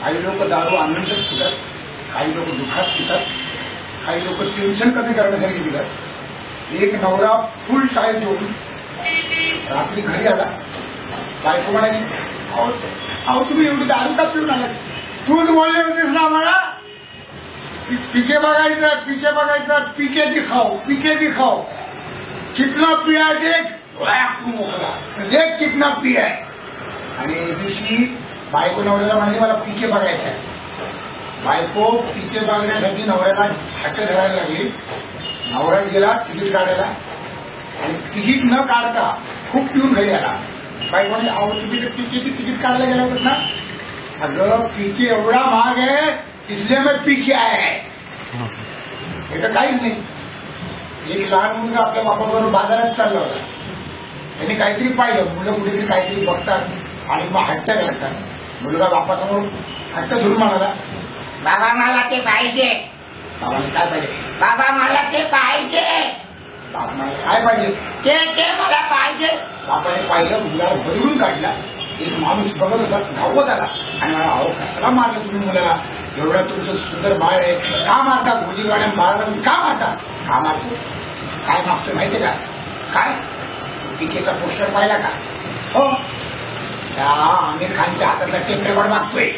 काही लोक दारू आनंदात पितात, काही लोक दुःखात पितात, काही लोक टेन्शन कमी करण्यासाठी पितात. एक नवरा फुल टाईम ठेवून रात्री घरी आला, बायको म्हणाली, अहो तुम्ही एवढी दारू का पिऊन आलात? तूच बोलले होतेस ना आम्हाला पीके बघायचं, पीके दिखाओ, कितना पिया देख, मोकला देख कितना पिया आहे. आणि एक दिवशी बायको नवऱ्याला म्हणाली मला पीके बघायचं आहे. बायको पीके बघण्यासाठी नवऱ्याला हट्ट धरायला लागली. नवरा गेला तिकीट काढायला आणि तिकीट न काढता खूप पिऊन घरी आला. बायकोने अहो तुम्ही तर पीकेची तिकीट काढायला गेला होतात ना? अगं पीके एवढा महाग आहे इसलिए मैं पीके आया है. हे तर काहीच नाही. एक लहान मुलगा आपल्या बापाबरोबर बाजारात चालला होता. त्यांनी काहीतरी पाहिलं, मुलं कुठेतरी काहीतरी बघतात आणि मग हट्ट करतात. मुलगा बापासमोर हट्ट धरून म्हणाला, बाबा मला ते पाहिजे. बाबाने काय पाहिजे? बाबा मला ते पाहिजे. बाप म्हणाला काय पाहिजे? ते मला पाहिजे. बापाने पाहिलं, मुलाला भरवून काढला. एक माणूस बघत होता, धावत आला आणि म्हणा अहो कसला मारलं तुम्ही मुलाला? एवढं तुमचं सुंदर बाळ आहे, का मारता? गोजीवाड्या बाळाला का मारता? का मारतो? काय मागतोय माहितीये का? काय पीकेचा पोस्टर पाहिला का? हो, त्या आमिर खानच्या हातातला टेप रेकॉर्ड मागतोय.